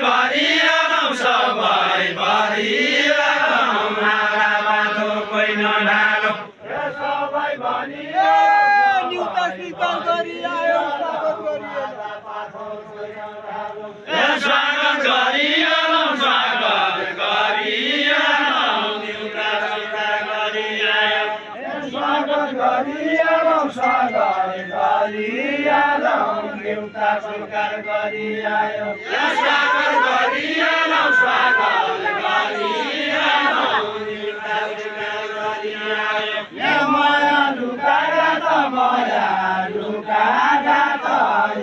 गरिरहँ सबै गरिरहँ नारा बाटो कोही नढालो सबै न्युता स्वीकार गरिआयो स्वागत गरिरहँ स्वागत गरिरहँ न्युता स्वीकार गरिआयो स्वागत गरिरहँ स्वागत गरिरहँ न्युता स्वीकार गरिआयो स्वागत गरिरहँ स्वागत गरिरहँ न्युता स्वीकार गरिआयो माया लुकाएर त माया लुकाएर त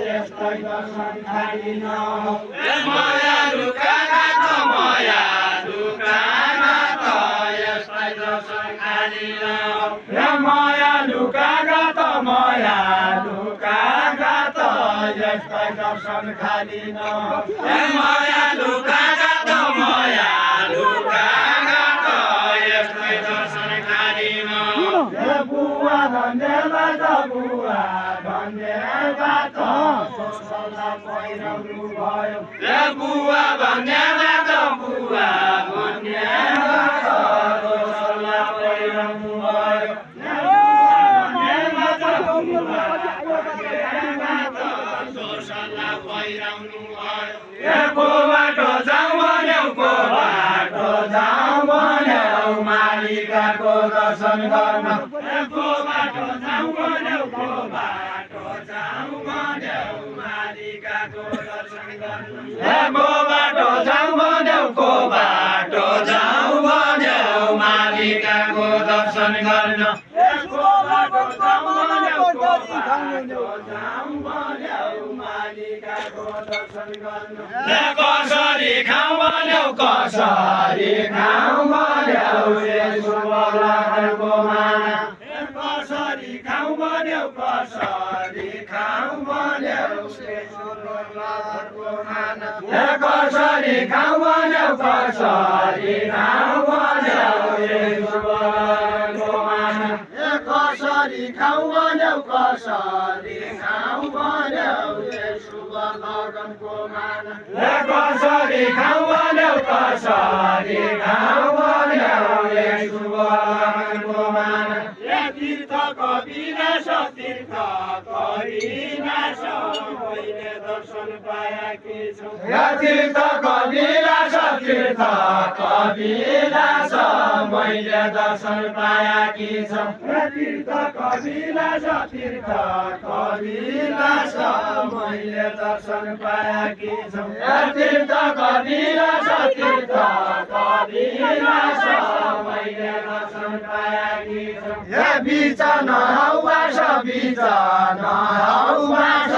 यस्तै दर्शन खाइन माया लुकाएर त माया लुकाएर त यस्तै दर्शन खाइन माया लुकाएर त माया लुकाएर त यस्तै दर्शन खाइन माया लुकाएर त माया लुकाएर त यस्तै दर्शन खाइन बुवा धन्यवाद बुवा धन्यवाद सोसला पहिराउनु भयो बुवा धन्यवाद बुवा धन्यवाद सोसला पहिराउनु भयो सोसला पहिराउनु भयो को बाटो जाउँ भन्यौ को बाटो जाउँ भन्यौ मालिकाको दर्शन गर्न को बाटो जाउँ भन्यौ को बाटो जाउँ भन्यौ मालिकाको दर्शन गर्न को बाटो जाउँ भन्यौ को बाटो जाउँ भन्यौ मालिकाको दर्शन गर्न को बाटो जाउँ भन्यौ को बाटो जाउँ भन्यौ मालिकाको दर्शन गर्न कसरी खाउँ भन्यौ कसरी खाउँ भन्यौ यसो बलाको माना कसरी खाउँ भन्यौ कसरी खाउँ भन्यौ यसो बलाको माना कसरी खाउँ भन्यौ कसरी खाउँ भन्यौ यसो बलाको माना कसरी खाउँ भन्यौ कसरी खाउँ भन्यौ यसो बलाको माना कसरी खाउँ भन्यौ कसरी खाउँ भन्यौ यसो बलाको माना तीर्थ कविलास तीर्थ कविलास मैले दर्शन पाएकी छु तीर्थ कविलास तीर्थ कविलास मैले दर्शन पाएकी छु तीर्थ कविलास तीर्थ कविलास मैले दर्शन पाएकी छु तीर्थ कविलास तीर्थ कविलास मैले दर्शन पाएकी छु बीच नहौवास बीच नहौवास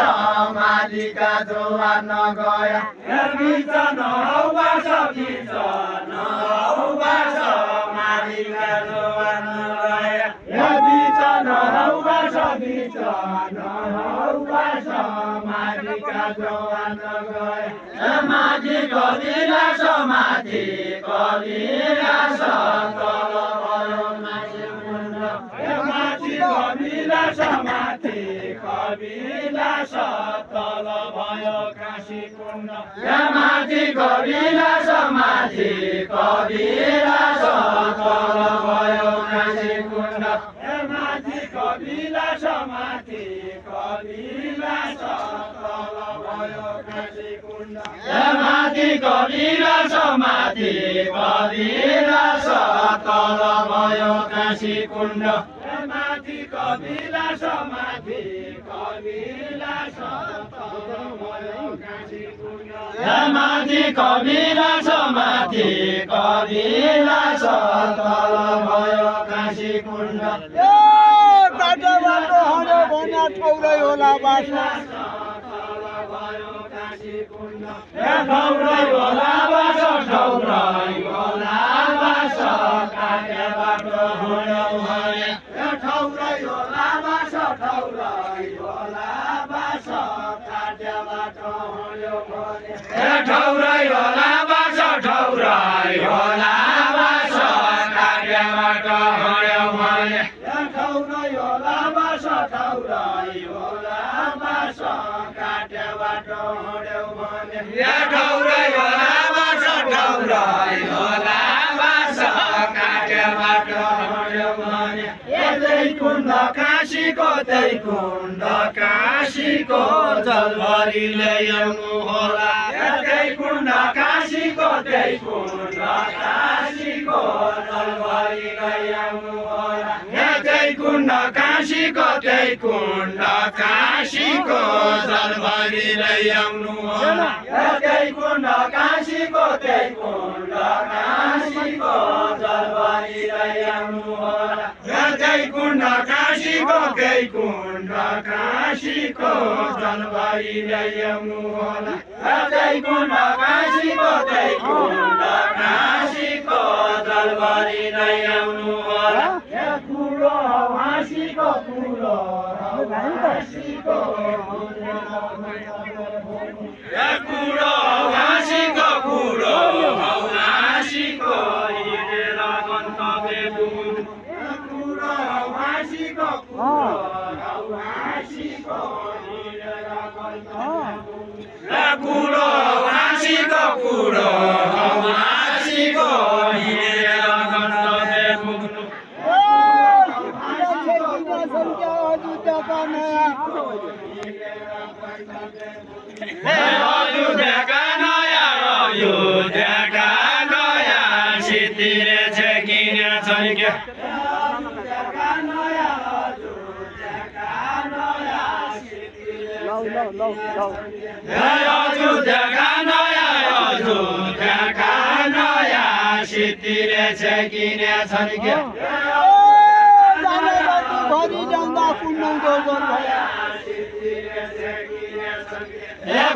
मालिका जोवान गया बीच नहौवास बीच नहौवास मालिका जोवान गया बीच नहौवास बीच नहौवास मालिका जोवान गया माथि कविलास माथि कविलास तल भयो माथि कविलास माथि कविलास तल भयो काशी कुण्ड माथि कविलास माथि कविलास तल भयो काशी कुण्ड माथि कविलास माथि कविलास तल भयो काशी कुण्ड माथि कविलास माथि कविलास तल भयो काशी कुण्ड माथि कविलास माथि कविलास तल भयो काशी कुण्ड माथि कविलास माथि कविलास तल भयो काशी कुण्ड बाटो बाटो हँड्यो भन्या ठौरै होला बासा ठौरै होला बास ठौरै होला बास काटे बाटो हँड्यो भने ठौरै होला बास ठौरै होला बास काटे बाटो हँड्यो भने ठौरै होला बास ठौरै होला बास काटे बाटो हँड्यो भने ठौरै होला बास ठौरै होला बास काटे बाटो हँड्यो भने ठौरै होला त्यही कुण्ड काशीको जलभरि ल्याउनु होला त्यही कुण्ड काशीको त्यही कुण्ड काशीको जलभरि ल्याउनु होला त्यही कुण्ड काशीको त्यही कुण्ड काशीको जलभरि ल्याउनु होला त्यही कुण्ड काशीको त्यही कुण्ड काशीको जलभरि ल्याउनु होला त्यही कुण्ड काशीको त्यही कुण्ड काशीको जलभरि ल्याउनु होला त्यही कुण्ड काशीको त्यही कुण्ड काशीको जलभरि ल्याउनु होला कुरो हाँसीको कुरो हाँसीको कुरो हाँसीको कुरो हाँसीको हिँडेर गन्तव्य पुग्नु कुरो हाँसीको कुरो हाँसीको हिँडेर गन्तव्य कुरो हाँसीको कुरो हाँसीको हिँडेर गन्तव्य पुग्नु अयोध्याका नयाँ सिद्धिले छेकिन छन् क्या अयोध्याका नयाँ सिद्धिले छेकिन छन् क्या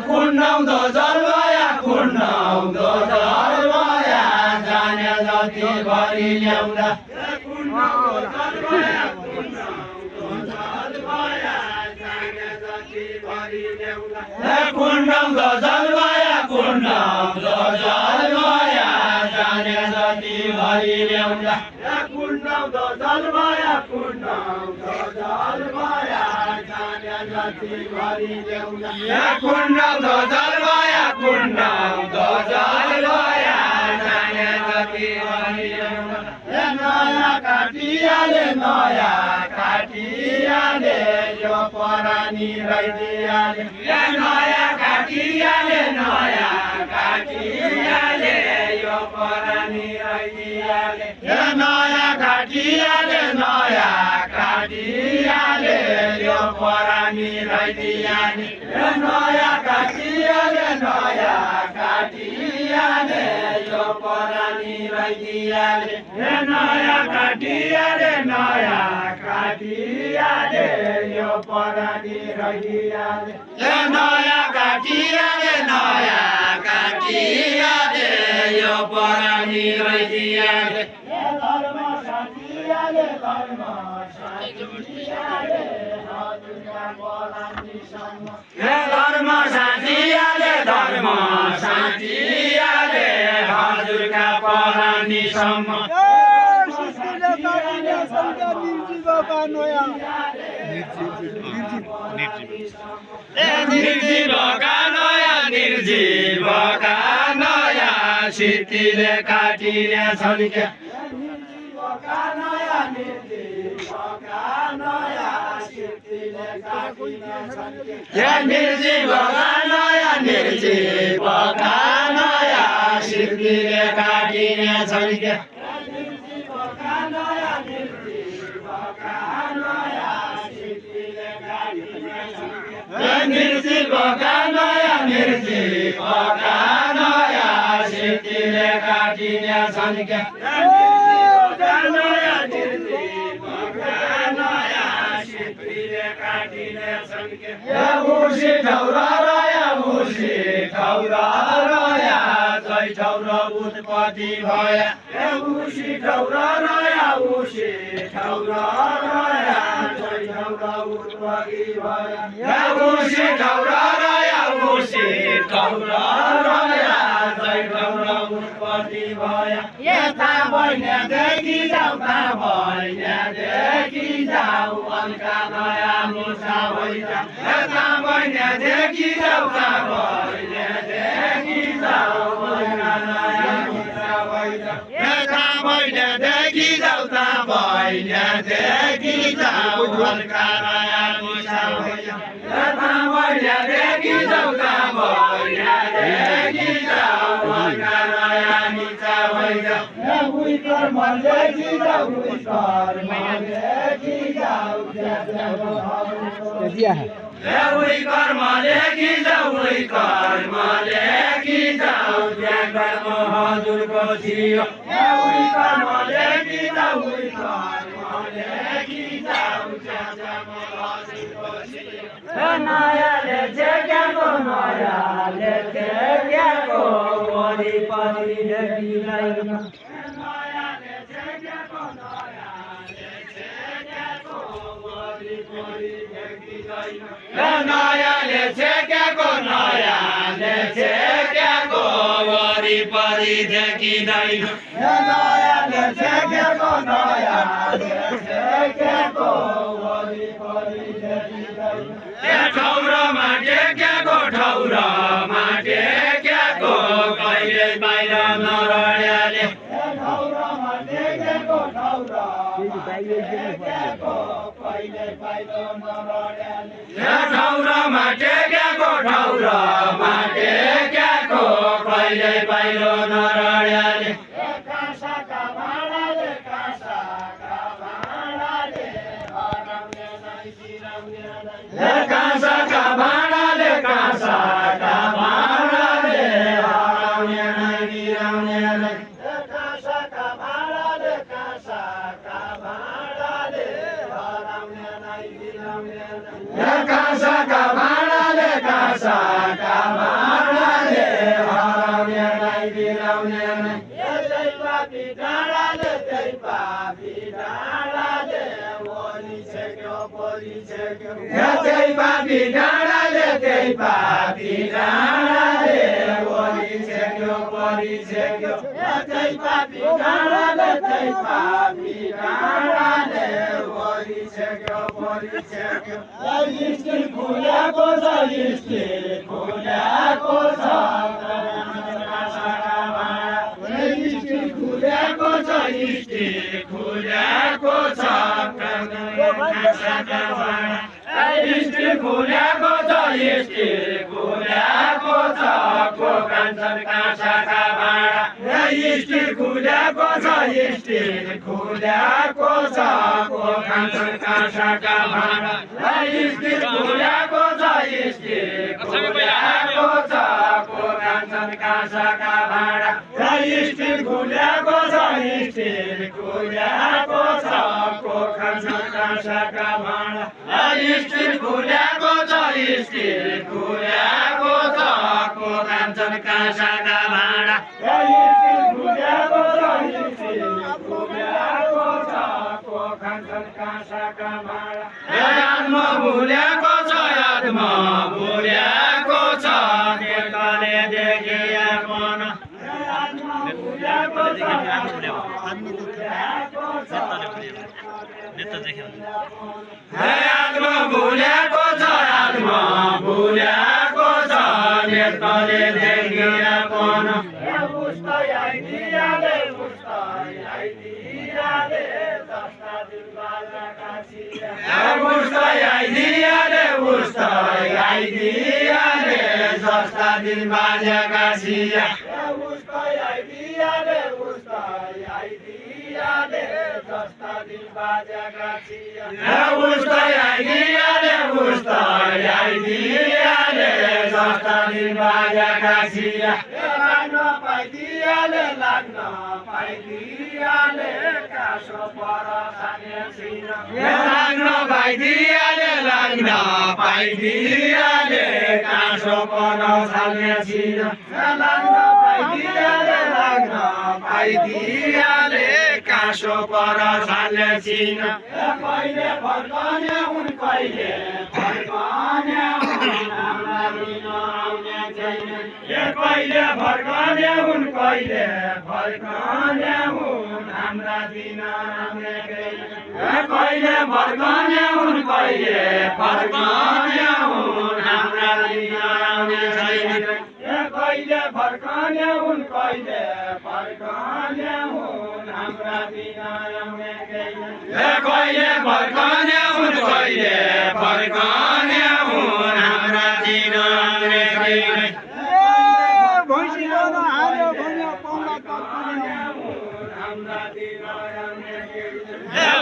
कुण्डाउँदो जलवाया कुण्डाउँदो जलवाया जाने जति भरि ल्याउँदा कुण्डाउँदो जलवाया कुण्डाउँदो जलवाया जाने जति भरि ल्याउँदा कुण्डाउँदो जलवाया कुण्डाउँदो जलवाया जाने जति भरि ल्याउँदा कुण्डाउँदो जलवाया कुण्डाउँदो जलवाया जाने जति भरि ल्याउँदा कुण्डाउँदो जलवाया कुण्डाउँदो जलवाया जाने जति भरि ल्याउँदा नयाँ काटियाले यो परानी रहिदियाले नयाँ काटियाले यो परानी रहिदियाले नयाँ काटियाले यो परानी रहिदियाले नयाँ काटियाले यो परानी रहिदियाले नयाँ काटियाले यो परानी रहिदियाले नयाँ काटियाले यो परानी रहिदियाले धर्म साथियाले हजुरका परानीसम्म निर्जीवका नयाँ सिद्धिले काटिने छन् क्या निर्जीवका नयाँ सिद्धिले काटिने छन् क्या निर्जीवका नयाँ सिद्धिले काटिने छन् क्या उसी ठौरा रया जय ठौरा उत्पत्ति भया उसी ठौरा रया जय ठौरा उत्पत्ति भया उसी ठौरा रया जय ठौरा उत्पत्ति भया यता बहिनीदेखि जाऊ अनका नयाँ मुसा भइजा यता बहिनीदेखि जाऊ अनका नयाँ मुसा भइजा यता बहिनीदेखि जाऊ अनका नयाँ जाऊ ताम्बैना देखि जाऊ मनका नयाँ निचा भइजाऊ उही कर्म देखि जाऊ उही कर्म देखि जाऊ उही कर्म देखि जाऊ उही कर्म देखि जाऊ त्यहाँ कर्म हजुरको थियो उही कर्म देखि जाऊ उही कर्म देखि जाऊ नयाँले झेक्याको नयाँले झेक्याको वरिपरि देखिँदैन नयाँले झेक्याको नयाँले झेक्याको वरिपरि देखिँदैन नयाँले झेकेको नयाँले झेकेको वरिपरि देखिँदैन ठाउँमा टेक्याको ठाउँमा टेक्याको कहिले बाहिर नरड्याले ठाउँमा टेकेको ठाउँमा टेकेको कहिले बाहिर नरड्याले ठाउँमा टेक्याको ठाउँमा टेक्याको कहिले बाहिर नरड्याले काँसाका भाँडाले काँसाका भाँडाले हराउने नै बिराउने नै काँसाका भाँडाले काँसाका भाँडाले हराउने नै बिराउने नै काँसाका भाँडाले काँसाका भाँडाले हराउने नै बिराउने नै काँसाका भाँडाले काँसाका भाँडाले हराउने नै बिराउने नै त्यही पापी डाँडाले त्यही पापी डाँडाले वरि छेक्यो वरि छेक्यो त्यही पापी डाँडाले त्यही पापी डाँडाले वरि छेक्यो वरि छेक्यो त्यही पापी डाँडाले त्यही पापी डाँडाले वरि छेक्यो वरि छेक्यो स्टिल खुल्याको छ स्टिल खुल्याको छ काँसाका भाँडा स्टिल खुल्याको छ स्टिल खुल्याको छ काँसाका भाँडा स्टिल खुल्याको छ स्टिल खुल्याको छ को कान्छन् काँसाका भाँडा स्टिल खुल्याको छ स्टिल खुल्याको छ को कान्छन् काँसाका भाँडा स्टिल खुल्याको छ स्टिल खुल्याको छ को कान्छन् काँसाका भाँडा स्टिल खुल्याको छ स्टिल खुल्याको छ को कान्छन् काँसाका भाँडा स्टिल खुल्याको छ स्टिल खुल्याको छ को कान्छन् काँसाका भाँडा स्टिल खुल्याको छ स्टिल खुल्याको छ को कान्छन् काँसाका भाँडा आत्मा भुल्याको छ आत्मा भुल्याको छ नेताले देखिएको न आत्मा भुल्याको छ आत्मा भुल्याको छ नेताले देखिएको न उस्तै आइदियाले उस्तै आइदियाले दस्ता दिन बाजा काँसिया उस्तै आइदियाले उस्तै आइदियाले जस्ता दिन बाजा काँसिया उस्तै आइदियाले उस्तै आइदियाले दस्ता दिन बाजा काँसिया उस्तै आइदियाले उस्तै आइदियाले जस्ता दिन बाजा काँसिया लाग्न पाइदियाले काँसो पर खाने छिन लाग्न पाइदियाले लाग्न पाइदियाले काँसो पर छाल्ने छिन लाग्न पाइदियाले लाग्न पाइदियाले काँसो पर छाल्ने छिन कहिले फर्कने हुन् कहिले फर्कने हुन् हाम्रा दिन आउने छैन कहिले फर्कने हुन् कहिले फर्कने हुन् हाम्रा दिन आउने छैन कहिले फर्कने हुन् कहिले फर्कने हुन् हाम्रा दिन आउने छैन कहिले फर्कने हुन् कहिले फर्कने हुन् हाम्रा दिन आउने छैन कहिले फर्कने हुन् कहिले फर्कने हुन् हाम्रा दिन आउने छैन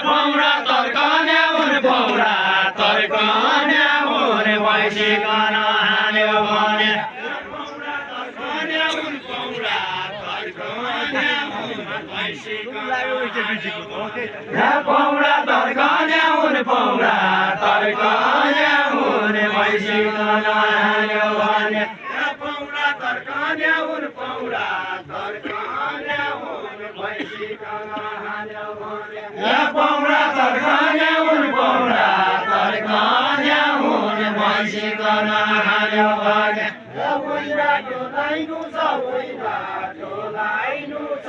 पौडा तर्कने हुन् पौडा तर्कने हुन् भैँसीकन हाल्यो भने पौडा तर्कने हुन् पौडा तर्कने हुन् भैँसीकन पौडा तर्कने हुन् पौडा तर्कने हुन् भैँसीकन हाल्यो भने पौडा तर्कने हुन् पौडा तर्कने हुन् भैँसीकन हाल्यो भने पौडा तर्कने हुन् पौडा तर्कने हुन् भैँसीकन हाल्यो भने लाइनु छ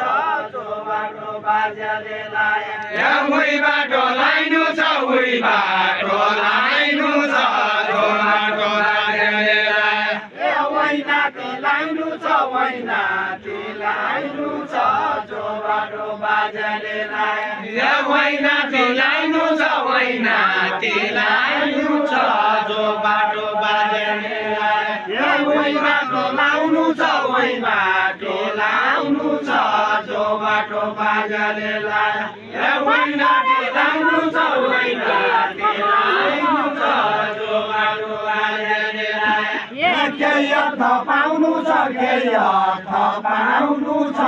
जो बाटो बाजाले लायो उही बाटो लाइनु छ उही बाटो लाइनु छ जो बाटो बाजाले लायो वैनाती लाइनु छ वैनाती लाइनु छ जो बाटो बाजाले लायो वैनाती लाइनु छ वैनाती लाइनु छ जो बाटो बाजाले लायो उही बाटो लाउनु छ उही बाटो लाउनु छ जो बाटो बाजाले लायो वैनाती लाउनु छ वैनाती लाउनु छ जो बाटो बाजाले लायो केही अर्थ पाउनु छ केही अर्थ पाउनु छ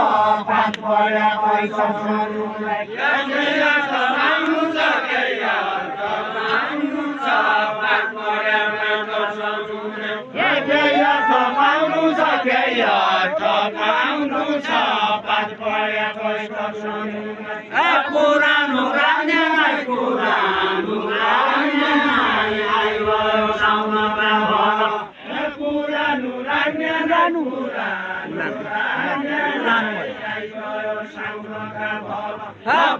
पाँच पढ्या पैसा सुन्नुलाई केही अर्थ पाउनु छ केही अर्थ पाउनु छ पाँच पढ्या पैसा सुन्नुलाई केही अर्थ पाउनु छ केही अर्थ पाउनु छ पाँच पढ्या पैसा सुन्नुलाई पुरानो रान्यालाई पुरानो रान्यालाई आइयो साउनमा भन पुरानो रान्यालाई पुरानो रान्यालाई आइयो साउनमा भन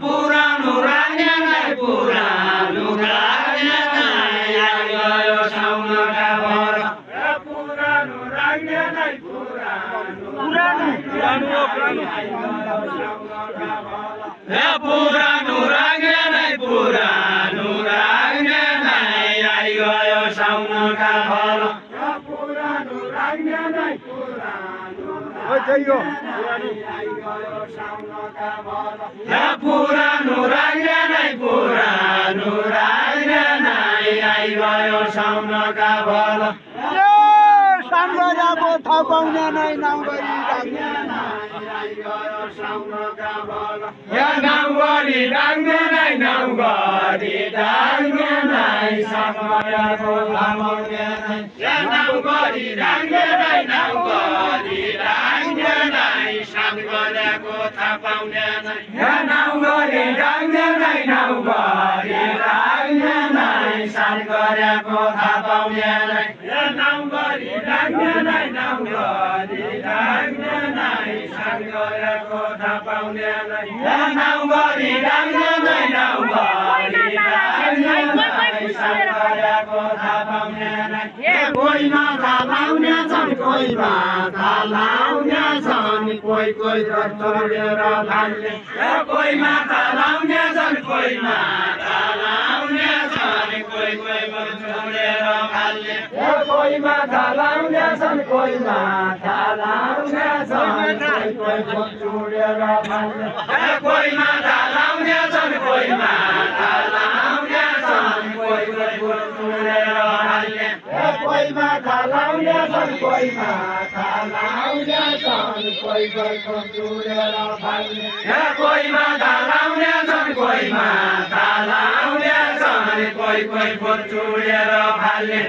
पुरानो रान्यालाई पुरानो रान्यालाई आइयो साउनमा भन पुरानो रान्यालाई पुरानो पुरानो पुरानो रान्यालाई पुरानो रान्यालाई आइगयो साउनका फल पुरानो रान्यालाई पुरानो आइगयो साउनका फल पुरानो रान्यालाई पुरानो रान्यालाई आइगयो साउनका फल साङ्गराको थाहा पाउने नै नाउँ गरी नाउँ गरी डाङ्गे नै नाउँ गरी डाङ्गे नै साङ्गराको थाहा पाउने नै नाउँ गरी डाङ्गे नै नाउँ गरी डाङ्गे नै साङ्गराको थाहा पाउने नै नाउँ गरी डाङ्गे नै नाउँ गरी डाङ्गे नै साङ्गराको थाहा पाउने नै नाउँ गरी डाङ्गे नै नाउँ गरी डाङ्गे नै साङ्गराको थाहा पाउने नै नाउँ गरी डाङ्गे नै नाउँ गरी डाङ्गे नै साङ्गराको थाहा पाउने नै कोही माछा लाउने छन् कोही माछा लाउने छन् कोही कोही छोडेर फाल्ने कोही माछा लाउने छन् कोही माछा लाउने छन् कोही कोही छोडेर फाल्ने कोही माछा लाउने छन् कोही माछा लाउने छन् कोही कोही छोडेर फाल्ने कोही माछा लाउने छन् कोही माछा लाउने छन् कोही कोही छोडेर फाल्ने कोही माछा लाउने छन् कोही माछा लाउने छन् कोही कोही छोडेर फाल्ने कोही माछा लाउने छन् कोही माछा लाउने छन् कोही कोही छोडेर फाल्ने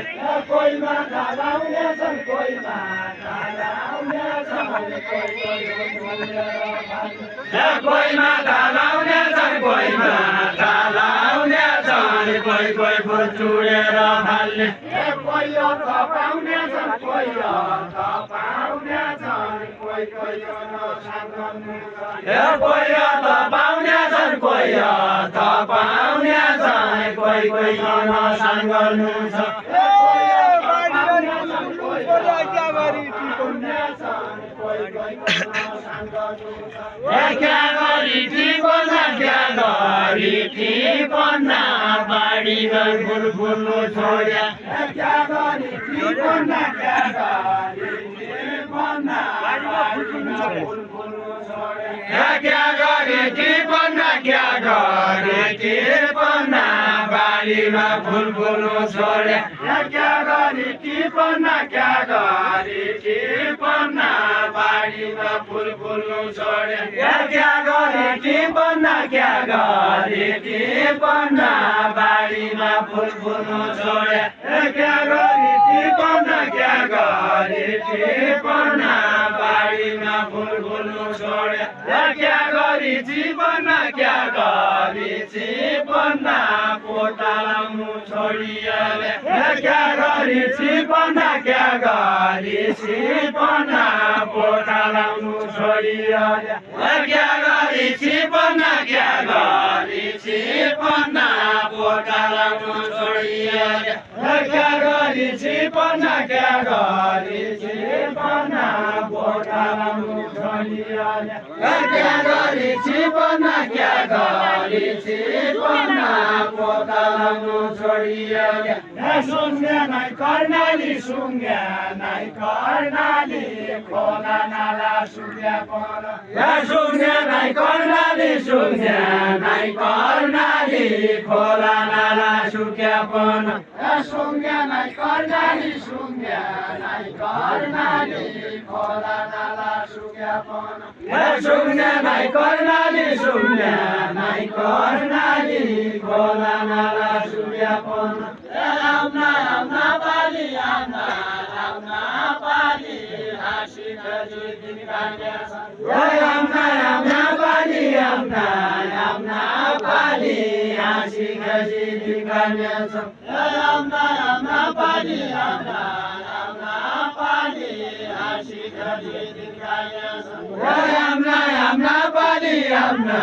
कोही माछा लाउने छन् कोही माछा लाउने छन् कोही कोही छोडेर फाल्ने कोही माछा लाउने छन् कोही माछा लाउने छन् कोही कोही छोडेर फाल्ने कोही अर्थ पाउने छन् कोही अर्थ पाउने छन् कोही कोही कोही अर्थ पाउने छन् कोही अर्थ पाउने छन् कोही कोही नसान गर्नु छ क्या गरी ठीक बन्ना बाडी फुल फुल्नु छोड्या क्या गरी ठीक बन्ना क्या गरी ठीक बन्ना बाडी फुल फुल्नु छोड्या क्या गरी बारीमा फुल फुल्नु छोड्या क्या गरी टिपन्ना क्या गरी टिपन्ना बारीमा फुल फुल्नु छोड्या क्या गरी टिपन्ना क्या गरी टिपन्ना बारीमा फुल फुल्नु छोड्या क्या गरी टिपन्ना क्या गरी टिपन्ना बारीमा फुल फुल्नु छोड्या क्या गरी टिपन्ना क्या गरी टिपन्ना पोटा लाउनु छोडिहाले क्या गरी टिपन्ना क्या गरी टिपन्ना पोटा लाउनु छोडिहाले क्या गरी टिपन्ना क्या गरी टिपन्ना पोटा लाउनु छोडिहाले क्या गरी टिपन्ना क्या गरी टिपन्ना पोटा लाउनु छोडिहाले क्या गरी टिपन्ना क्या गरी टिपन्ना पोटा लाउनु छोडिहाले सुङ्ग्या नाइ कर्णाली सुङ्ग्या नाइ कर्णाली खोला नाला सुङ्ग्या पर सुङ्ग्या नाइ कर्णाली सुङ्ग्या नाइ कर्णाली खोला नाला सुक्या पन सुङ्ग्या नाइ कर्णाली सुङ्ग्या नाइ कर्णाली खोला नाला सुक्या पन सुङ्ग्या नाइ कर्णाली सुङ्ग्या नाइ कर्णाली खोला नाला सुक्या पन आउना पाली आउना पाली हाँसी खजी दिन काट्याछ आउना पाली आउना पाली हाँसी खजी दिन काट्याछ आउना पाली आउना पाली हाँसी खजी दिन काट्याछ आउना पाली आउना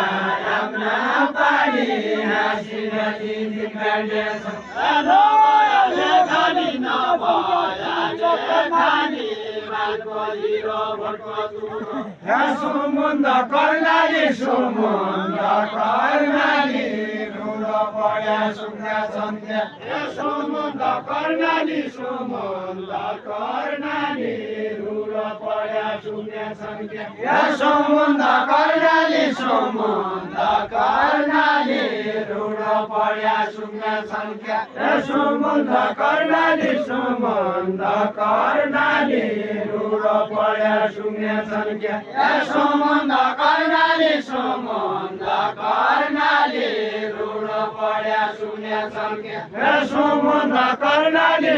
पाली हाँसी खजी दिन काट्याछ खाली नभया खाली मालको हिरो भटको तुरो सुमुन्द कर्णाली सुमुन्द कर्णाली रुलो पड्या सुङ्गा सन्ध्या सुमुन्द कर्णाली रुलो पड्या सुङ्गा सन्ध्या सुमुन्द कर्णाली रुलो पड्या सुङ्गा सन्ध्या सुमुन्द कर्णाली रुलो पड्या सुङ्गा सन्ध्या सुमुन्द कर्णाली रुलो पड्या सुङ्गा सन्ध्या सुमुन्द कर्णाली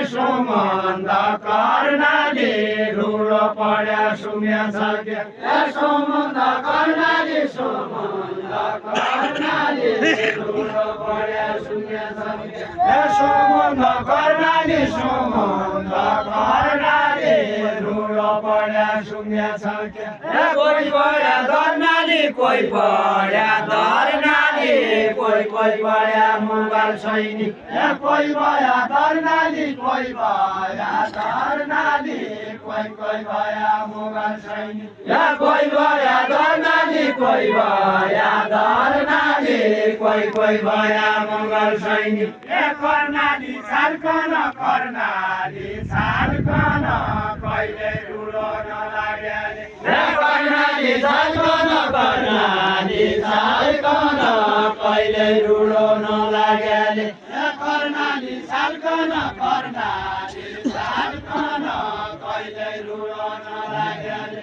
रुलो पड्या सुङ्गा सन्ध्या सुमुन्द कर्णाली रुलो पड्या सुङ्गा सन्ध्या सुमुन्द कर्णाली रुलो पड्या सुङ्गा सन्ध्या कोही पड्या दर्नाली कोही पड्या दर्नाली कोही पड्या मुगल सैनिक कोही भया दर्नाली कोही भया दर्नाली कोही भया मुगल सैनिक कोही भया दर्नाली कोही भया दर्नाली कोही भया मुगल सैनिक कर्णाली छाल्कन कहिले रुलो नलाग्याले कर्णाली छाल्कन कहिले रुलो नलाग्याले कर्णाली छाल्कन कहिले रुलो नलाग्याले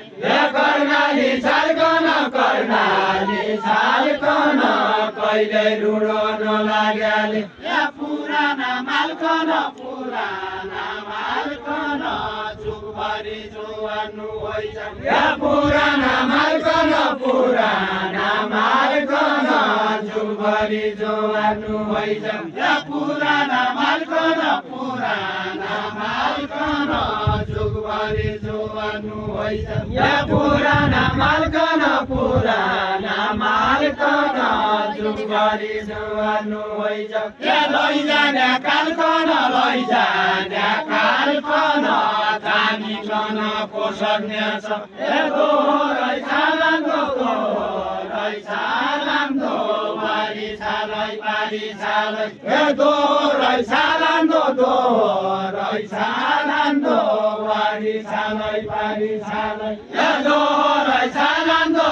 कर्णाली छाल्कन कहिले रुलो नलाग्याले पुराना मालकन जुगभरि जोवानु होइछ पुराना मालकन जुगभरि जोवानु होइछ पुराना मालकन जुगभरि जोवानु होइछ पुराना मालकन जुगभरि जोवानु होइछ लैजाने कालकन तानिकन पोसज्ञ छ दोहोरै छालान्दो बारी छालै पारी छालै दोहोरै छालान्दो बारी छालै पारी छालै दोहोरै छालान्दो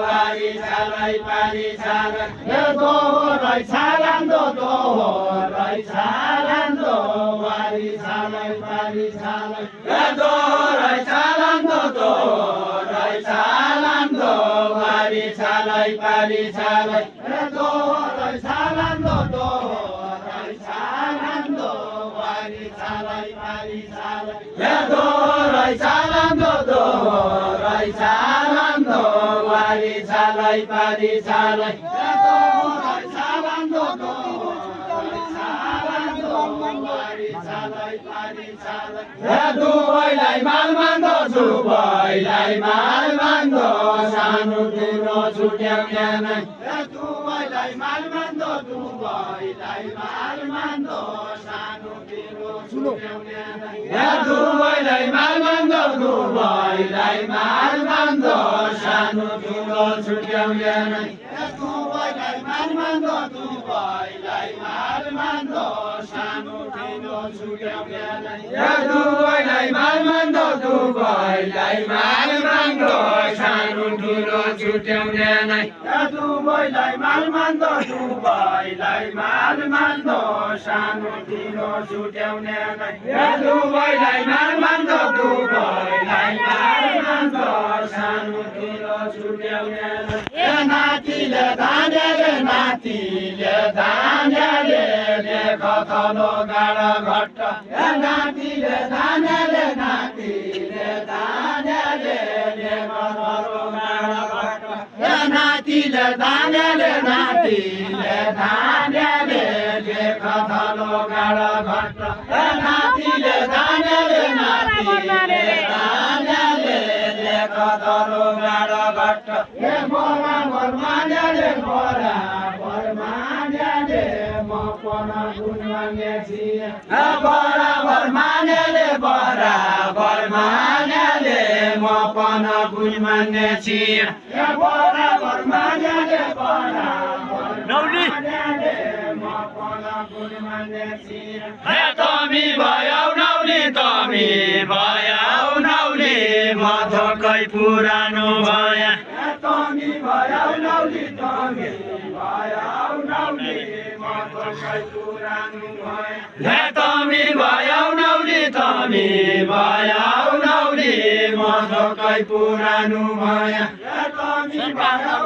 बारी छालै पारी छालै दोहोरै salando dohorai salando wari salai pari salai dohorai salando dohorai salando wari salai pari salai dohorai salando dohorai salando wari salai pari salai dohorai salando dohorai salando wari salai pari salai dohorai salando dohorai salando wari salai pari salai दुवैलाई माल मान्दो दुवैलाई माल मान्दो सानो ठुलो छुट्याउने नै दुवैलाई माल मान्दो दुवैलाई माल मान्दो सानो ठुलो छुट्याउने नै दुवैलाई माल मान्दो दुवैलाई माल मान्दो सानो ठुलो छुट्याउने नै दुवैलाई माल मान्दो दुवैलाई माल मान्दो सानो ठुलो छुट्याउने नै दुवैलाई माल मान्दो दुवैलाई माल मान्दो सानो ठुलो छुट्याउने नै दुवैलाई माल मान्दो दुवैलाई माल मान्दो सानो ठुलो छुट्याउने नै दुवैलाई माल मान्दो दुवैलाई माल मान्दो सानो ठुलो छुट्याउने नै नातिले धान्याले देख थलो गाडा घट्ट नातिले धान्याले देख थलो गाडा घट्ट नातिले धान्याले देख थलो गाडा घट्ट नातिले धान्याले देख थलो गाडा घट्ट बराबर मान्याले म पण गुण मान्ने छिए बराबर मान्याले म पण गुण मान्ने छिए बराबर मान्याले म पण गुण मान्ने छिए तमी भयौ नौली म धोकै पुरानो भया तमी भयौ नौली म धोकै पुरानो भया तमी भयौ नौली म धोकै पुरानो भया तमी भयौ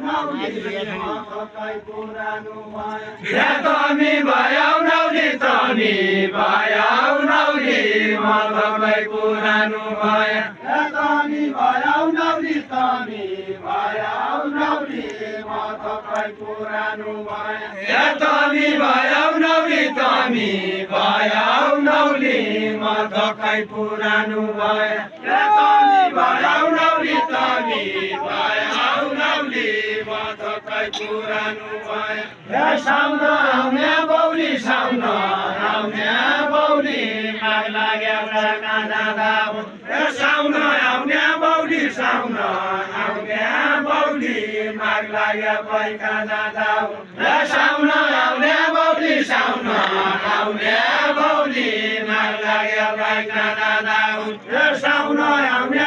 नौली म धोकै पुरानो भया तमी भयौ नौली म धोकै पुरानो भया तमी भयौ नौली म धोकै पुरानो भया तमी भयौ नौली म धोकै पुरानो भया तमी भयौ नौली म धोकै पुरानो भया साउन आउने बौली माग लाग्यो कहाँ जाँदा साउन आउने बौली माग लाग्यो पैका जाँदा साउन आउने बौली माग लाग्यो पैका जाँदा साउन आउने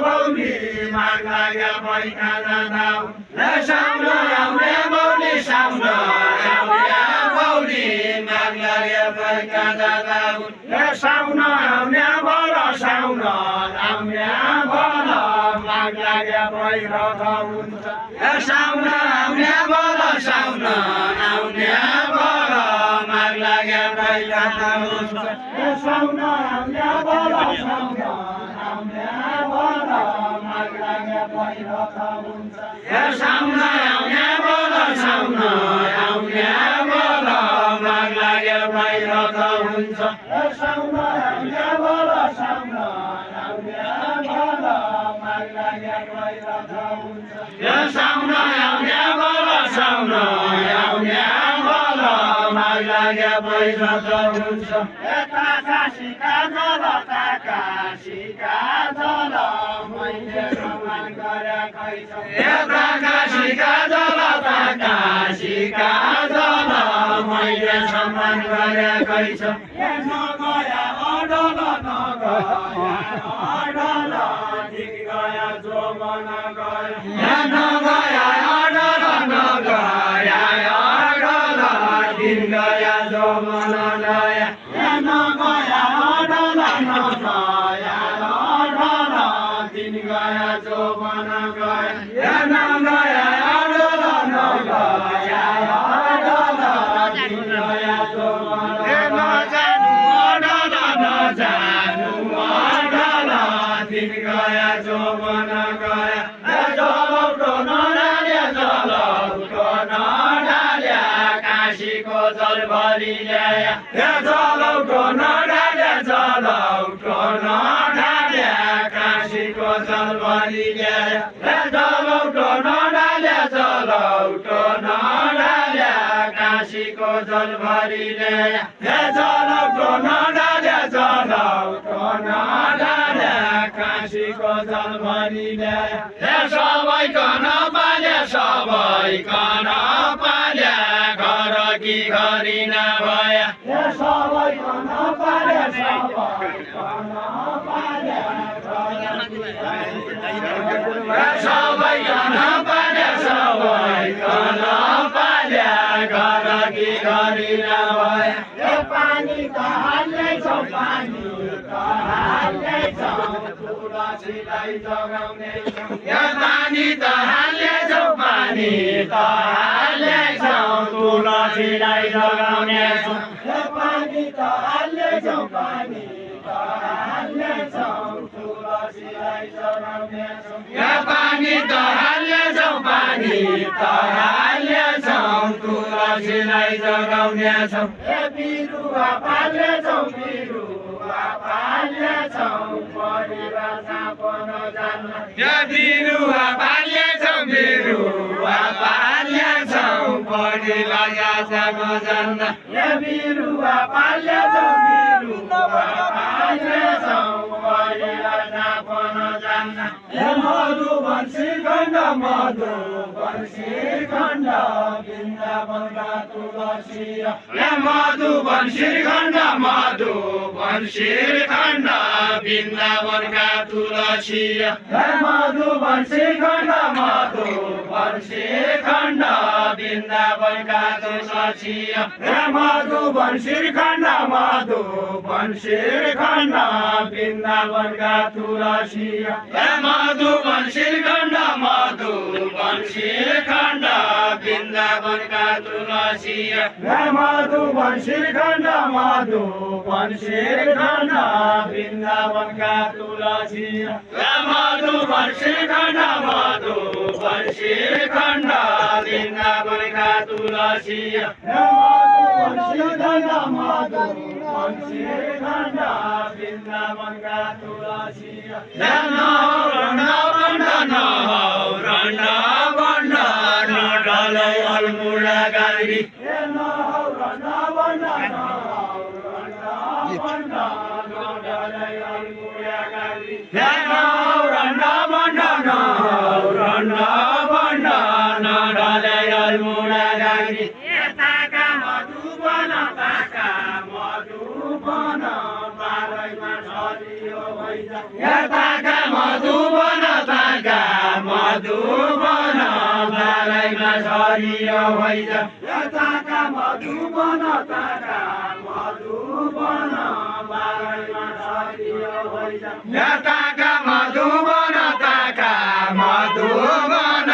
बौली माग लाग्यो पैका जाँदा साउन आउने बौली माग लाग्यो पैका जाँदा साउन आउने बल माग लाग्यो भइरह हुन्छ साउन आउने बल माग लाग्यो भइरह हुन्छ साउन आउने बल माग लाग्यो भइरह हुन्छ साउन आउने बल माग लाग्यो भइरह हुन्छ साउन आउने बल माग लाग्यो भइरह हुन्छ साउन आउने बल माग लाग्यो भइरह हुन्छ काशीका जल मैले सम्मान गरेकै छु काशीका जल मैले सम्मान गरेकै छु नगया अडल ठिक गया जो मन गयो नगया अडल नगया अडल दिन गया जोबन गया नगया अडल नगया अडल दिन गया जोबन नजानु अडल दिन गया जोबन गया जलौटो नडाल्या जलौटो नडाल्या काशीको जल भरि ल्याया जलौटो नडाल्या जलौटो नडाल्या काशीको जल भरि ल्याया जलौटो नडाल्या जलौटो नडाल्या काशीको जल भरि ल्याया जलौटो नडाल्या जलौटो नडाल्या काशीको जल भरि ल्याया सबैकन पाल्या घर कि घरि नभया सबैकन पाल्या सबैकन पाल्या घर कि घरि नभया पानी त हाल्दैछौ पानी त हाल्दैछौ तुलसीलाई जगाउनेछौ पानी त हाल्दैछौ पानी त हाल्दैछौ तुलसीलाई जगाउनेछौ पानी त हाल्दैछौ पानी त हाल्दैछौ तुलसीलाई जगाउनेछौ पानी त हाल्दैछौ पानी त हाल्दैछौ तुलसीलाई जगाउनेछौ बिरुवा पाल्दैछौ बिरुवा पाल्दैछौ परिवार सापन जान्न बिरुवा पाल्दैछौ बिरुवा पाल्दैछौ परिवार सापन जान्न बिरुवा पाल्दैछौ बिरुवा पाल्दैछौ परिवार सापन जान्न मधुवन श्रीखण्ड मधुवन श्रीखण्ड वृन्दावनका तुलसी मधुवन श्रीखण्ड मधुवन श्रीखण्ड वृन्दावनका तुलसी मधुवन श्रीखण्ड मधुवन श्रीखण्ड वृन्दावनका तुलसी मधुवन श्रीखण्ड मधुवन श्रीखण्ड वृन्दावनका तुलसी मधुवन श्रीखण्ड मधुवन श्रीखण्ड वृन्दावनका तुलसी मधुवन श्रीखण्ड मधुवन श्रीखण्ड वृन्दावनका तुलसी मधुवन श्रीखण्ड मधुवन श्रीखण्ड वृन्दावनका तुलसी मधुवन श्रीखण्ड मधुवन श्रीखण्ड वृन्दावनका तुलसी नडलै अल्मुडा गाली नडलै अल्मुडा गाली ताका मधुबन बालैमा सरियो भइजा ताका मधुबन बालैमा सरियो भइजा ताका मधुबन बालैमा सरियो भइजा ताका मधुबन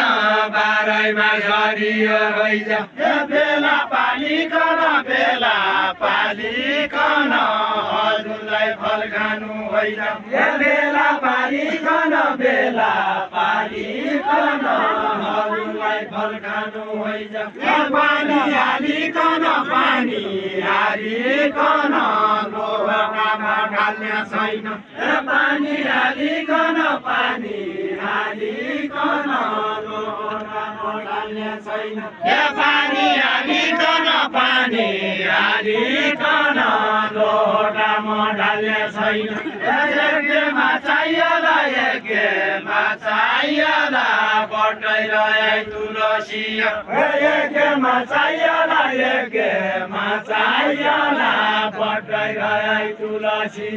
बालैमा सरियो भइजा बेला पालिकन हजुरलाई फल खानु होइन बेला पालिकन हजुरलाई फल खानु होइन पानी हालिकन लोहकामा ढाल्ने छैन पानी हालिकन लोहकामा ढाल्ने छैन पानी हालिकन लोहकामा ढाल्ने छैन यज्ञमा चाहिएला बटाइरहे तुलसी यज्ञमा चाहिएला बटाइरहे तुलसी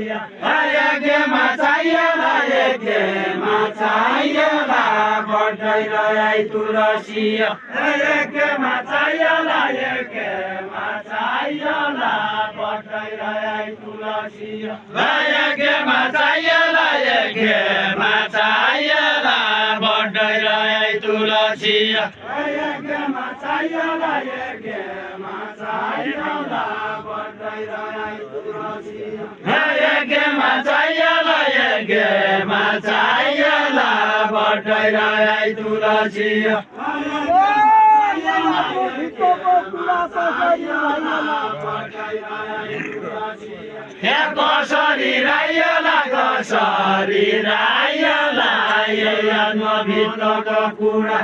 यज्ञमा चाहिएला बटाइरहे तुलसी यज्ञमा चाहिएला बटाइरहे यज्ञमा चाहिएला बढ्दै रहे तुलसी यज्ञमा चाहिएला बढ्दै रहे तुलसी यज्ञमा चाहिएला बढ्दै रहे तुलसी कसरी रायला भित्रको कुरा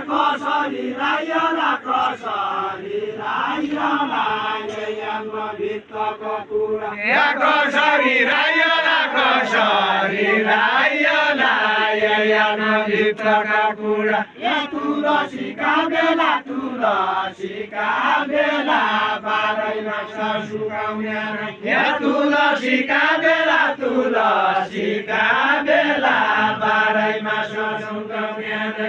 कसरी रायला भित्रको कुरा कसरी रायला भित्रका कुरा तुलसीका बेला बाह्रैमा सुकाउने तुलसीका बेला बाह्रैमा सुकाउने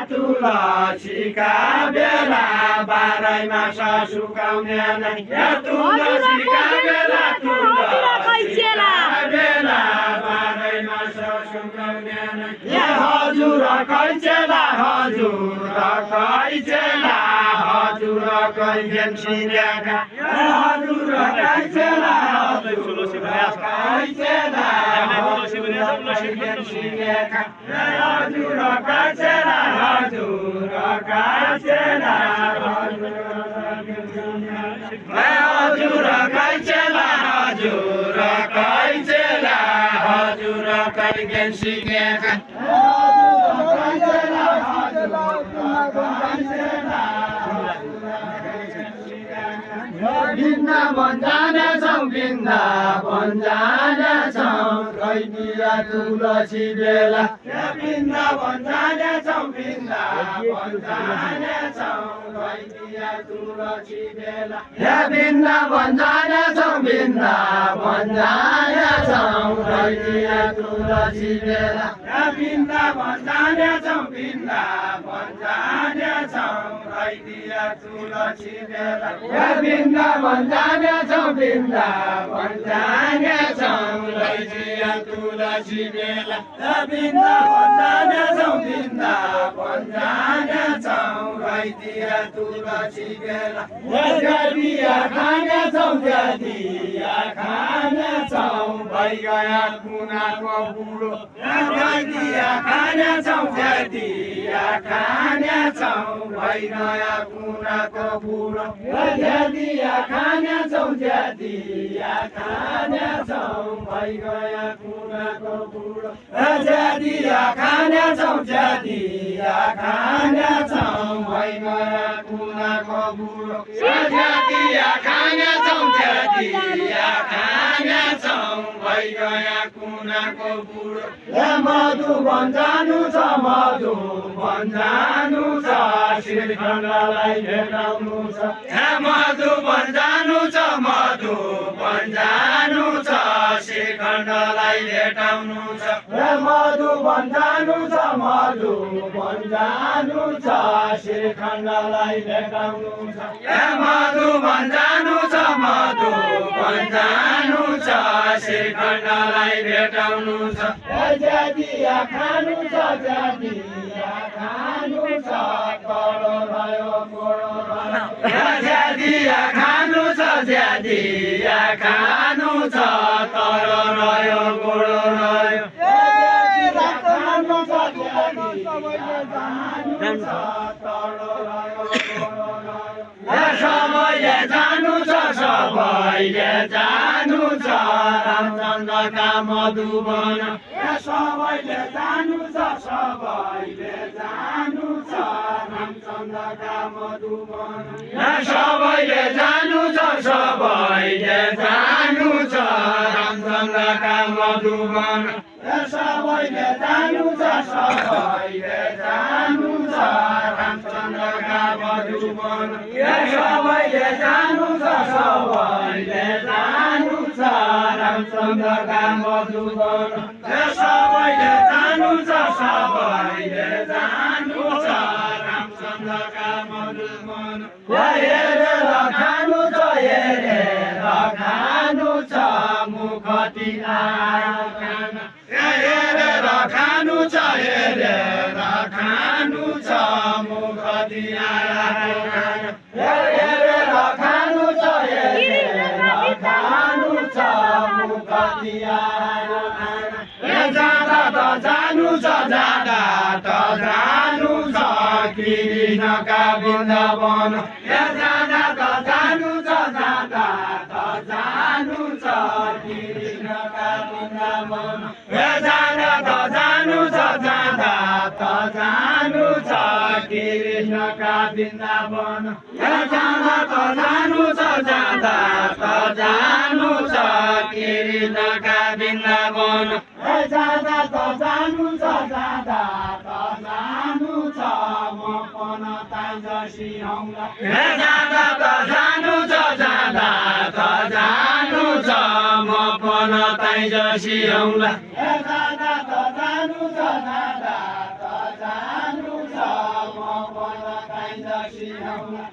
तुलसीका बेला बाह्रैमा सुकाउने तुलसीका बेला बाह्रैमा सुकाउने हजुर कैचेला हजुर कैचेन सिंहका हजुर कैचेला हजुर कैचेन सिंहका वृन्दावन जानेछौँ कैदिया तुलसी बेला वृन्दावन जानेछौँ कैदिया तुलसी बेला वृन्दावन जानेछौँ कैदिया तुलसी बेला वृन्दावन जानेछौँ कैदिया तुलसी बेला वृन्दावन जानेछौँ कैदिया तुलसी बेला वृन्दावन जानेछौँ कैदिया तुलसी बेला जदिया खानेछौँ भइगया कुनाको बुढो जदिया खानेछौँ भइगया कुनाको बुढो जदिया खानेछौँ भइगया कुनाको बुढो जदिया खानेछौँ भइगया कुनाको बुढो जदिया खानेछौँ भइगया कुनाको बुढो मधुवन जानु छ श्रीखण्डलाई भेटाउनु छ मधुवन जानु छ श्रीखण्डलाई भेटाउनु छ मधुवन जानु छ श्रीखण्डलाई भेटाउनु छ मधुवन जानु छ श्रीखण्डलाई भेटाउनु छ जदिया खानु छ तल रह्यो गोडो रह्यो जदिया खानु छ तल रह्यो गोडो रह्यो सबैले जानु छ रामचन्द्रका मधुवन सबैले जानु छ रामचन्द्रका मधुवन सबैले जानु छ रामचन्द्रका मधुवन सबैले जानु छ रामचन्द्रका मधुवन सबैले जानु छ रामचन्द्रका मधुवन सबैले जानु छ रामचन्द्रका मधुवन हेरेर खानु छ कति आयो खाना हेरेर खानु छ हेरेर खानु छ मुख दिआयो खाना हेरेर खानु छ हेरेर खानु छ मुख दिआयो खाना जाँदा त जानु छ जाँदा त जानु छ कृष्णका वृन्दावन जाँदा त जानु छ जाँदा त जानु छ कृष्णका वृन्दावन जाँदा त जानु छ जाँदा त जानु छ कृष्णका वृन्दावन जाँदा त जानु छ जाँदा त जानु छ कृष्णका वृन्दावन जाँदा त जानु छ जाँदा त जानु छ म पन ताइजसी हौला जाँदा त जानु छ जाँदा त जानु छ म पन ताइजसी हौला जाँदा त जानु छ जाँदा त जानु छ म पन ताइजसी हौला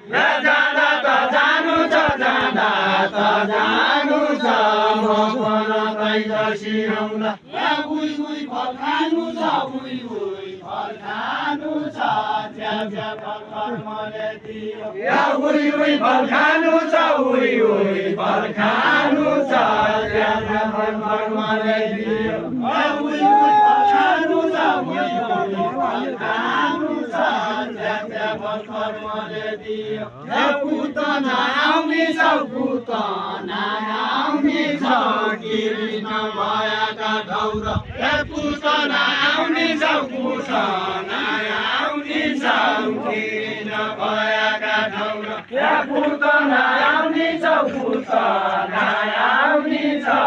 जाँदा त जानु छ जाँदा त जानु छ म पन ताइजसी हौला उइ उइ फल खानु छ उइ उइ फल खानु छ ज्या ज्या फल फल मैले दियो उइ उइ फल खानु छ उइ उइ फल खानु छ ज्या ज्या फल फल मैले दियो उइ उइ फल खानु छ उइ उइ फल खानु छ ज्या ज्या फल फल मैले दियो पुतना आउने छ पुतना आउने छ कृष्ण भएका ठाउँ पुतना आउने छ पुतना आउने छ कृष्ण भएका ठाउँ पुतना आउने छ पुतना आउने छ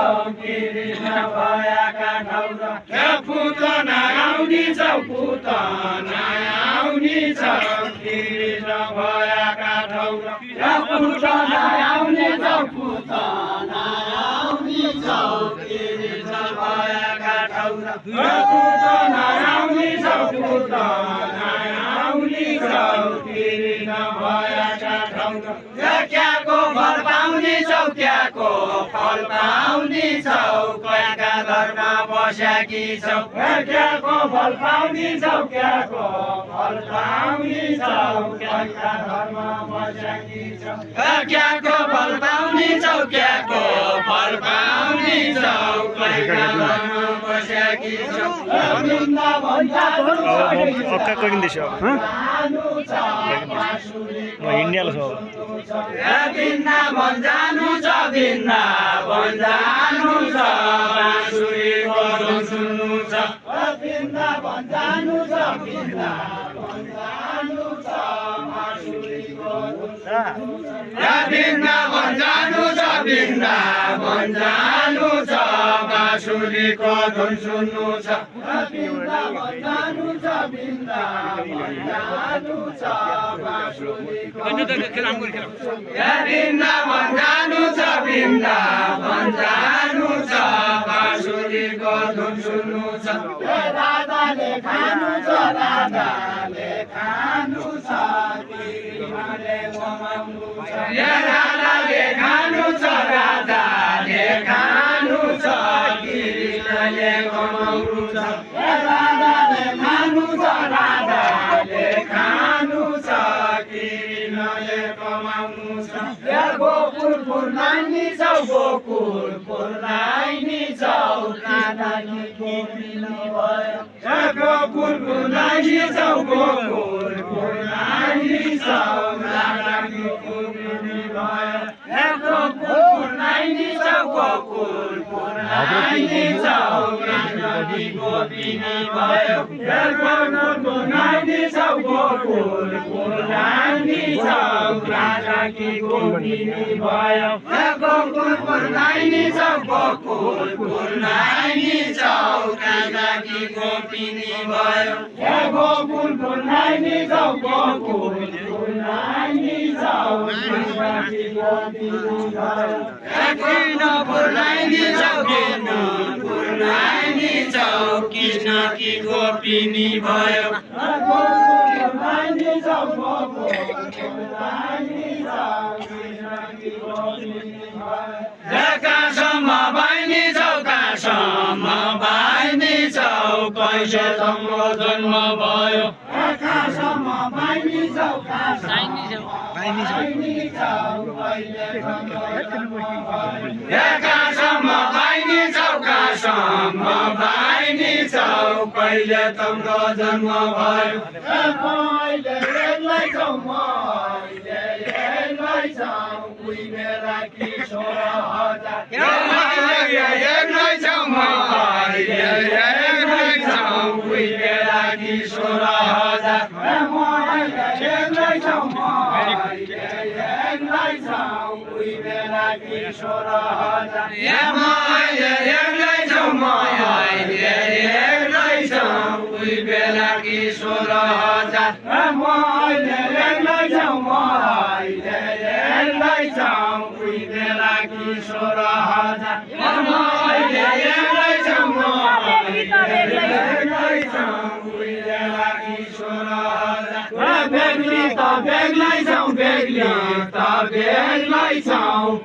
कृष्ण भएका ठाउँ पुतना आउने छ पुतना आउने छ कृष्ण भएका ठाउँ पुतना आउने छ पुतना आउने छ कृष्ण भएका ठाउँ पुतना आउने छ पुतना आउने छ कृष्ण भएका ठाउँ क्याको फल पाउने छौ क्याको फल पाउने छौ कयका धर्म बस्याकी छौ क्याको फल पाउने छौ क्याको फल पाउने छौ कयका धर्म बस्याकी छौ क्याको फल पाउने छौ क्याको फल पाउने छौ कयका धर्म बस्याकी छौ वृन्दावन अक्का कगिँदैछ इन्डियालाई छ वृन्दावन जानु छ वृन्दावन जानु छ बाँसुरी बजाउनु सुन्नु छ वृन्दावन जानु छ वृन्दावन जानु छ बाँसुरी बजाउनु वृन्दावन जानु छ वृन्दावन जानु छ बाँसुरीको धुन सुन्नु छ वृन्दावन जानु छ वृन्दावन जानु छ बाँसुरीको वृन्दावन जानु छ वृन्दावन जानु छ बाँसुरीको धुन सुन्नु छ राधाले खानु छ राधाले खानु छ कृष्णले कमाउनु छ राधाले खानु छ राधाले खानु छ कृष्णले कमाउनु छ राधाले खानु छ राधाले खानु छ कृष्णले कमाउनु छ गोकुलपुर नानी छौ गोकुलपुर नानी छौ राधाकी गोपिनी भयो गोकुलपुर नानी छौ गोकुलपुर नानी छौ राधाकी गोपिनी भयो गोकुलपुर नानी छौ गोकुलपुर नानी छौ राधाकी गोपिनी भयो गोकुलपुर नानी छौ गोकुलपुर नानी छौ राधाकी गोपिनी भयो गोकुलपुर नानी छौ गोकुलपुर नानी छौ राधाकी गोपिनी भयो गोकुलपुर नानी छौ गोकुलपुर नानी छौ राधाकी गोपिनी भयो गोकुलपुर नानी छौ गोकुलपुर नानी छौ कृष्णकी गोपिनी भयो गोकुलपुर नानी छौ गोकुलपुर नानी छौ कृष्णकी गोपिनी भयो जकासम्म बहिनी छौ कहाँसम्म बाइनी छौ कहिले तम्रो जन्म भयो मैले उही बेला किशोर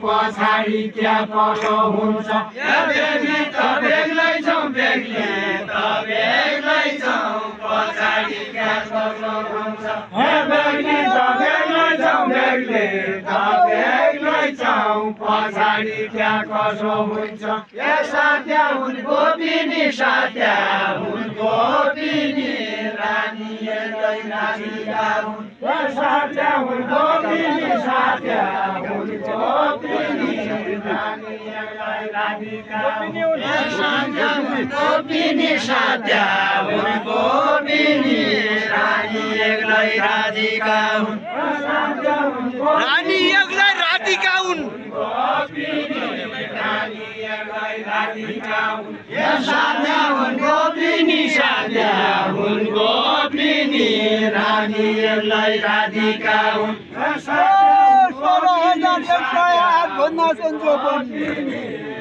पछाडि त्यहाँ कसो हुन्छ पछाडि त्यहाँ कसो हुन्छ पछाडि त्यहाँ कसो हुन्छ साथ्या हुन् गोपिनी साथ्या हुन् गोपिनी रानी राधिका हुन् साथ्या हुन् गोपिनी साथ्या हुन् गोपिनी रानी राधिका गोपिनी साथ्या हुन् गोपिनी रानी एक्लै राधिका हुन् रानी एक्लै राधिका हुन् साथ्या हुन् गोपिनी साथ्या हुन् गोपिनी रानी एक्लै राधिका हुन् 16,108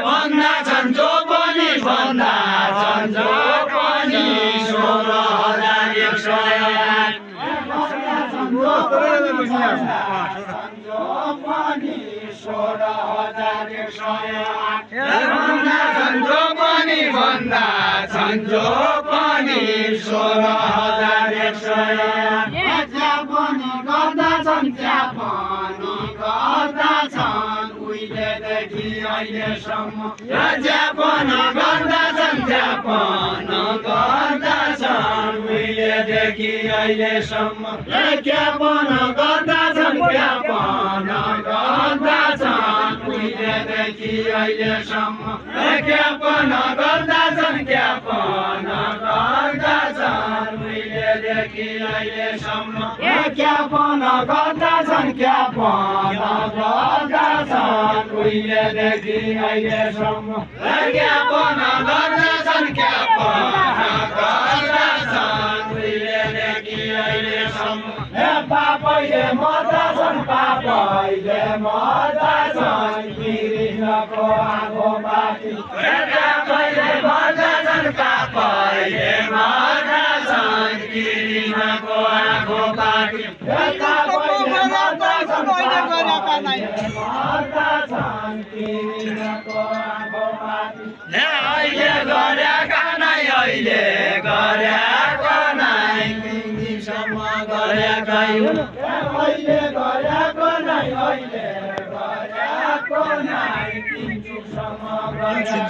भन्दा सन्चो पनि भन्दा सन्चो पनि 16,108 उहिलेदेखि अहिलेसम्म ज्ञापन गर्दछन् उहिलेदेखि अहिलेसम्म ज्ञापन गर्दछन् उहिलेदेखि अहिलेसम्म ज्ञापन गर्दछन् उहिलेदेखि अहिलेसम्म ज्ञापन गर्दछन् उहिलेदेखि अहिलेसम्म ज्ञापन गर्दछन् उहिलेदेखि अहिलेसम्म पापैले मर्दछन् कृष्णको आगोमाथि पापैले मर्दछन् कृष्णको आगोमाथि अहिले गरेका नै तिमीसम्म गरेकै हुन् अहिले गरेको नै तिमीसम्म गरेकै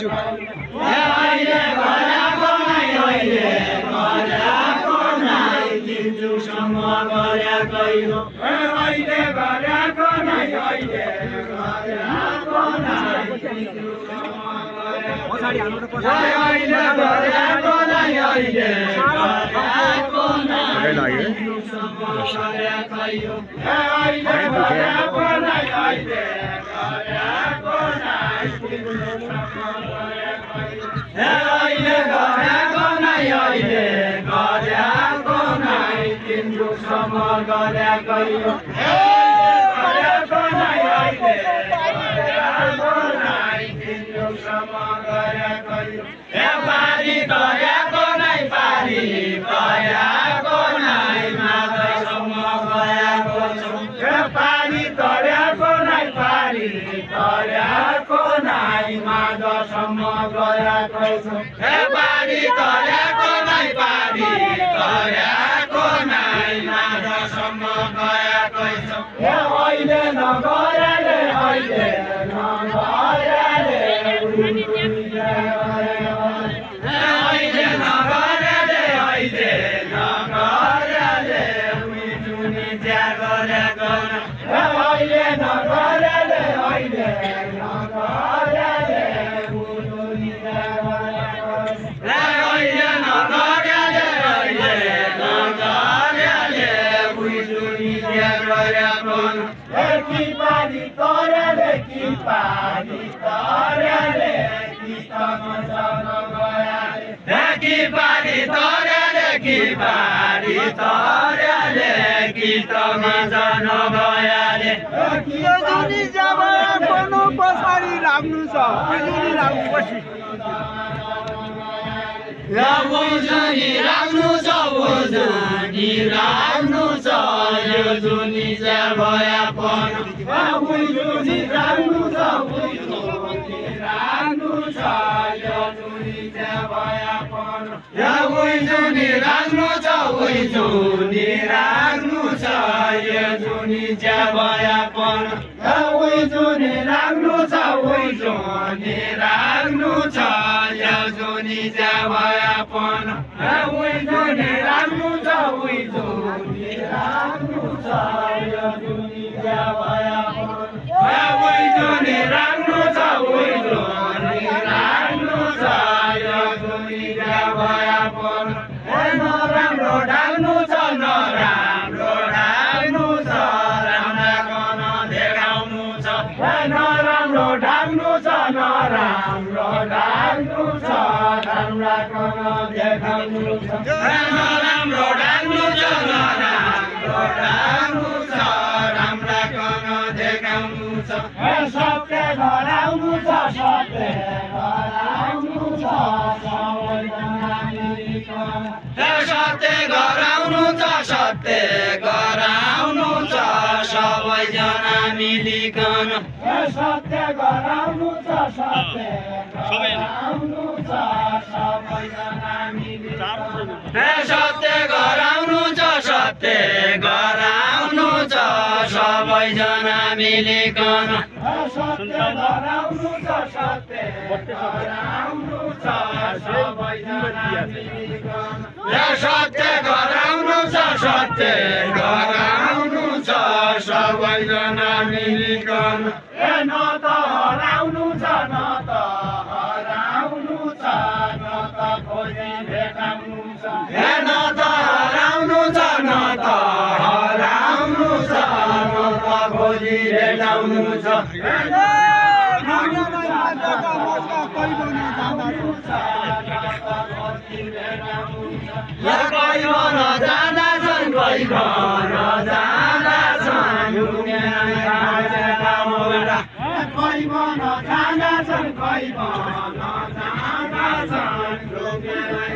तिमीसम्म गरेकै हो अहिले गरेको नै किपारी तोरेले किपारी तोरेले कितमा जन गयाले किपारी तोरेले किपारी तोरेले कितमा जन गयाले यो जुनी जब कोनो पछाडि लाग्नु छ जुनी लाग्नुपर्छ जुनी लाग्नु छ जुनी लाग्नु छ यो जुनी भया पर्नु जुनी लाग्नु छ जुनी लाग्नु छ यो जुनी भया पर्नु जुनी लाग्नु छ जुनी लाग्नु छ यो जुनी भया पर्नु जुनी लाग्नु छ जुनी लाग्नु छ यो जुनी भया पर्नु जुनी लाग्नु छ जुनी लाग्नु छ यो जुनी भया पर्नु जुनी लाग्नु छ जुनी लाग्नु छ यो जुनी भया पर्नु नराम्रो ढाल्नु छ नराम्रो ढाल्नु छ राम्रा गर्न देखाउनु छ नराम्रो ढाल्नु छ नराम्रो ढाल्नु छ राम्रा गर्न देखाउनु छ नराम्रो ढाल्नु छ नराम्रो ढाल्नु छ राम्रा गर्न देखाउनु छ सत्य गराउनु छ सत्य गराउनु छ सत्य गराउनु छ सत्य गराउनु छ सबैजना मिलिकन सत्य गराउनु छ सत्य गराउनु छ सबैजना मिलिकन सत्य गराउनु छ सत्य गराउनु छ सबैजना मिलिकन सत्य गराउनु छ सत्य गराउनु छ सबैजना मिलिकन सत्य गराउनु छ सत्य गराउनु छ सबैजना मिलिकन न त हराउनु छ न त हराउनु छ न त खोजी भेटाउनु छ न त हराउनु छ न त हराउनु छ न त खोजी भेटाउनु छ कोही भन जाँदैछन् कोही भन जाँदैछन् घाटेका मौरा कोही भन जाँदैछन् कोही भन जाँदैछन्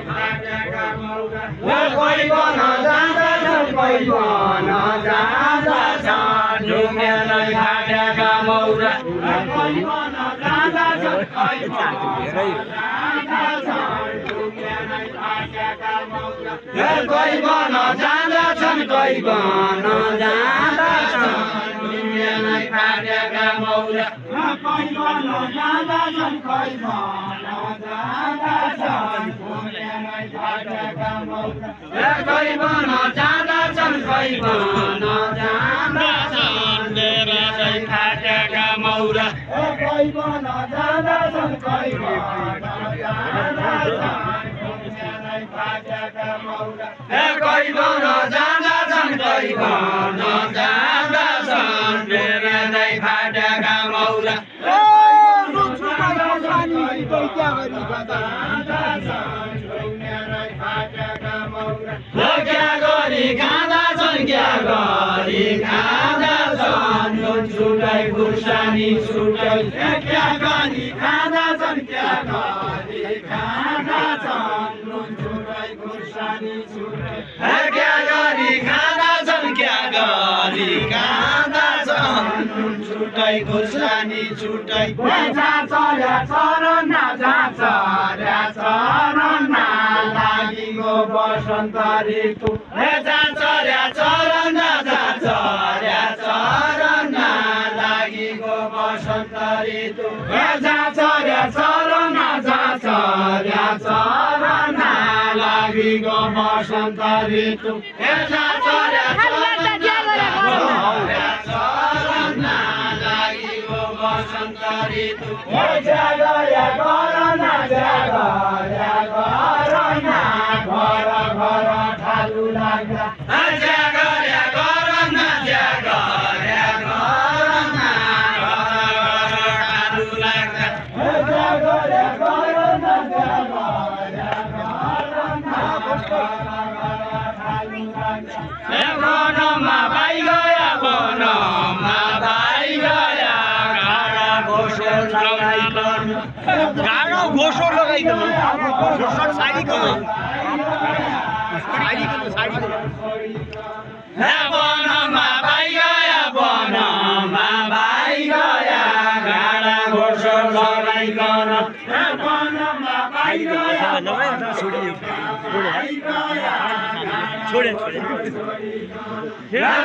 घाटेका मौरा कोही भन जाँदैछन् कोही भन जाँदैछन् ढुङ्गेलै घाटेका मौरा कोही भन जाँदैछन् कोही भन कोही भन जाँदैछन् कोही भन जाँदैछन् ढुङ्गेलै फाटेका मौरा कोही भन जाँदैछन् कोही भन जाँदैछन् ढुङ्गेलै फाटेका मौरा कोही भन जाँदैछन् कोही भन जाँदैछन् डेरालै फाटेका मौरा कोही भन जाँदैछन् कोही भन जाँदैछन् कोही भन जाँदैछन् कोही भन जाँदैछन् डेरालै फाटेका मौरा क्या गरी खाँदैछन् क्या गरी खाँदैछन् नुन छुटाइ खुर्सानी छुटाइ क्या गरी खाँदैछन् क्या गरी खाँदैछन् नुन छुटाइ खुर्सानी छुटाइ क्या गरी खाँदैछन् क्या गरी खाँदैछन् नुन छुटाइ खुर्सानी छुटाइ लागिगो बसन्त ऋतु लागिगो बसन्त ऋतु लागिगो बसन्त ऋतु लागिगो बसन्त ऋतु घर घर ठालु लाग्दा लगाइकन गाडो घोसो लगाइकन घोसो साडीकन वनमा भाइ गया वनमा भाइ गया गाडा घोसो लगाइकन वनमा भाइ गया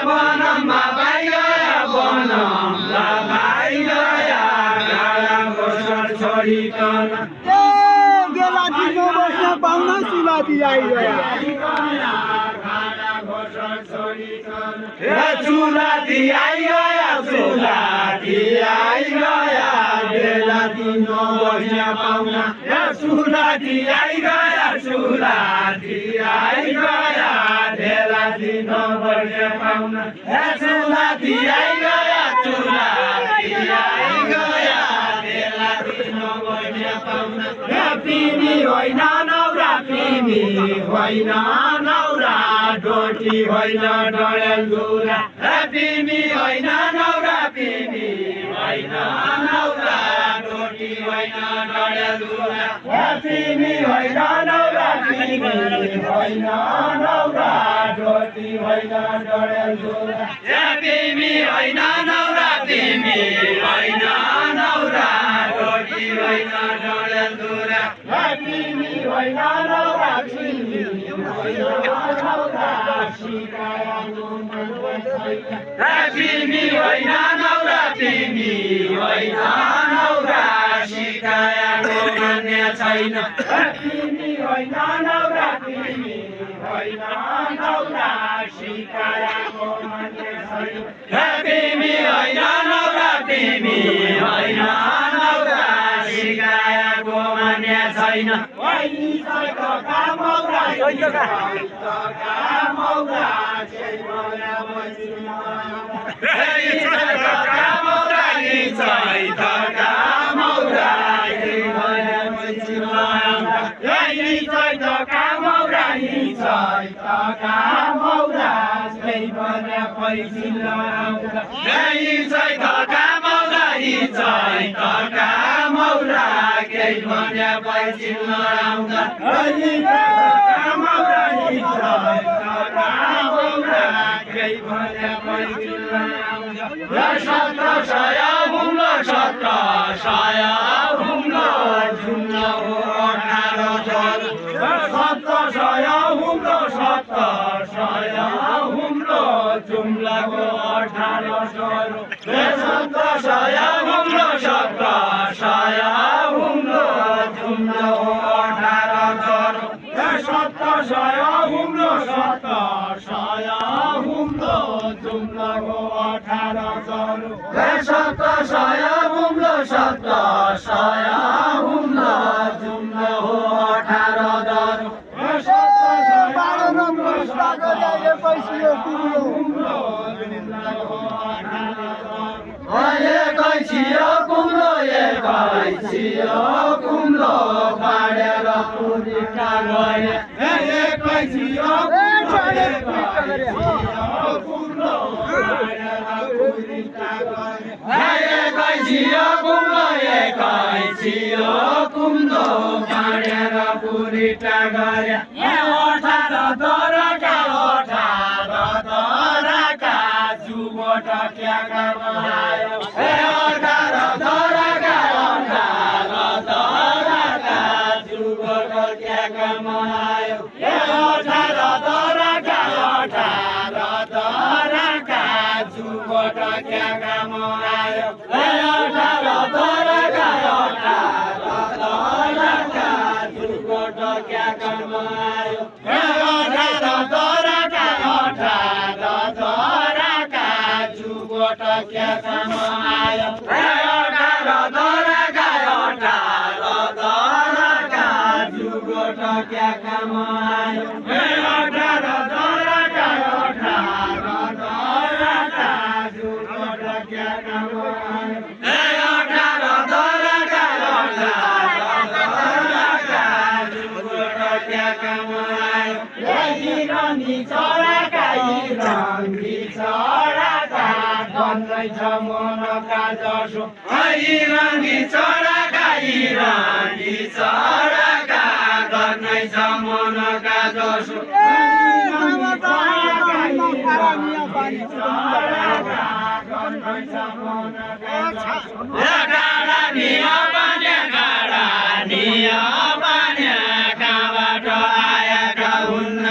वनमा भाइ गया वनमा भाइ गया गाडा घोसो छोडिकन गेला दिनो बस्न पाउन सुलादी आइगया चुलाती आई गया चुलाती आई गया बेला दिनो बस्न पाउना चुलाती आई गया चुलाती आई गया बेला दिनो बस्न पाउना चुलाती आई गया चुलाती आई गया बेला दिनो बस्न पाउना पिमी होइन नौरा पिमी होइन नौरा डोटी होइन डडेलधुरा पिमी होइन नौरा पिमी होइन नौरा डोटी होइन डडेलधुरा पिमी होइन नौरा पिमी होइन नौरा डोटी होइन डडेलधुरा पिमी होइन नौरा पिमी होइन नौरा डोटी होइन डडेलधुरा पिमी होइन नौरा पिमी होइन नौरा पिमी होइन नौरा पिमी होइन नौरा सिकाएको मान्ने छैन पिमी होइन नौरा पिमी होइन नौरा सिकाएको मान्ने छैन पिमी होइन नौरा पिमी होइन नौरा सिकाएको मान्ने छैन Chora ka, जसो इरानी चराका गर्नै छ मनका जसो कहाँबाट आएका हुन् कहाँबाट आएका हुन्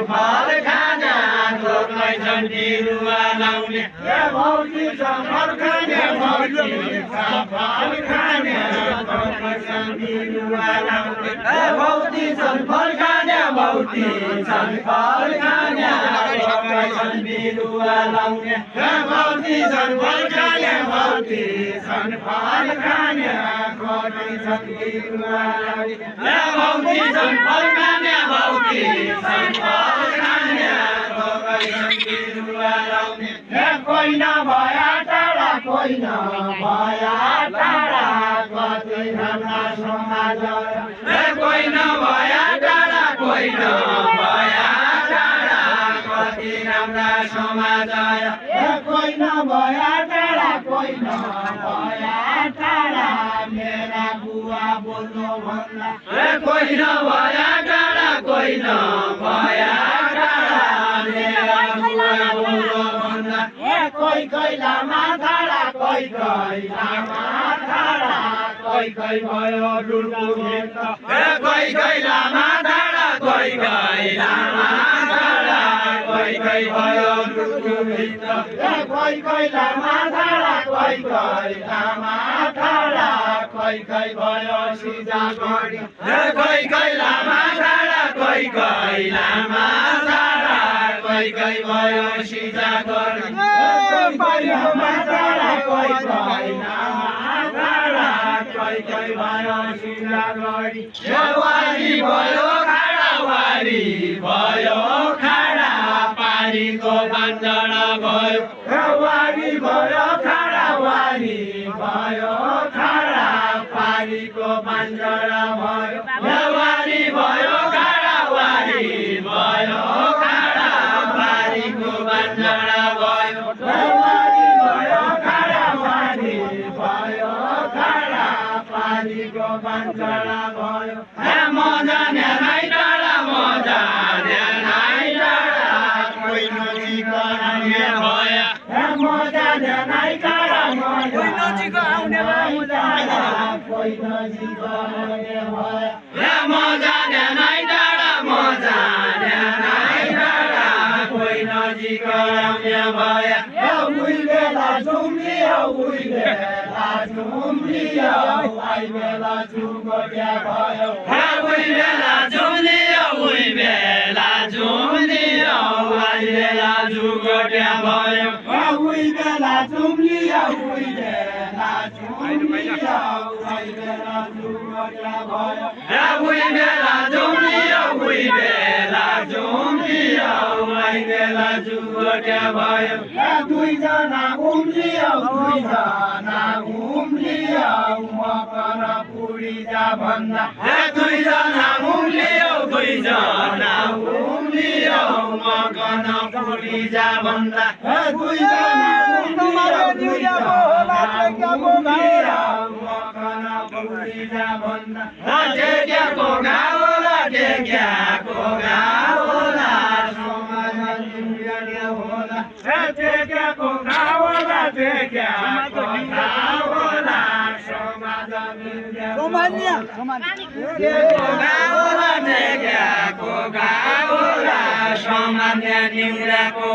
फल खाना थोकै छन् बिरुवा लाउने भौती फल खाने फल खाने थोकै छन् बिरुवा लाउने भौती फल खाने भौती फल खाने थोकै छन् बिरुवा लाउने भौती फल खाने भौती फल खाने थोकै छन् बिरुवा लाउने भौती फल खाने भौती कोही नभया टाढा कोही नभया टाढा कति राम्रा समाज कोही नभया टाढा कोही नभया टाढा कति राम्रा समाज कोही नभया टाढा कोही नभया टाढा मेरा बुवा बोल्नु भन्दा कोही नभया टाढा कोही नभया टाढा मेरा बुवा बोल्नु भन्दा कोही कोही लामा थाडा कोही कोही लामा थाडा कोही कोही भयो डुल्नु भेट कोही कोही लामा थाडा कोही कोही लामा थाडा कोही कोही भयो डुल्नु भेट कोही कोही लामा थाडा कोही कोही लामा थाडा कोही कोही भयो सिजा गढी कोही कोही लामा थाडा कोही कोही लामा थाडा कोही कोही भयो सिजा गढी कोही कोही भयो सिजा गढी वारी भयो खाडा वारी भयो खाडा पारीको बान्जडा भयो वारी भयो खाडा वारी भयो खाडा पारीको बान्जडा भयो वारी भयो खाडा वारी भयो खाडा पारीको बान्जडा भयो वारी भयो खाडा वारी भयो खाडा पारीको बान्जडा भयो मजा न्यानाइ डाँडा मजा न्यानाइ डाँडा कोही नजिक आउने भया मजा न्यानाइ डाँडा कोही नजिक आउने भया कोही नजिक आउने भया मजा न्यानाइ डाँडा मजा न्यानाइ डाँडा कोही नजिक आउने भया उही बेला झुम्लियो उही बेला झुम्लियो आई बेला झुगट्या भयो उही बेला झुम्लियो उही बेला झुम्लियो आई बेला झुगट्या भयो उही बेला झुम्लियो उही बेला झुम्लियो आई बेला झुगट्या भयो उही बेला झुम्लियो उही बेला झुम्लियो आई बेला झुगट्या भयो दुईजना उम्लियो दुईजना उम्लियो मकर पुरी जा भन्दा दुईजना उम्लियो दुईजना उम्लियो मकर पुरी जा भन्दा दुईजना उम्लियो दुईजना उम्लियो मकर पुरी जा भन्दा टेक्याको गाउला टेक्याको गाउला समाज निम्र्याउने होला टेक्याको गाउला टेक्याको गाउला समाज निम्र्याउने गाउला टेक्याको गाउला समाज निम्र्याको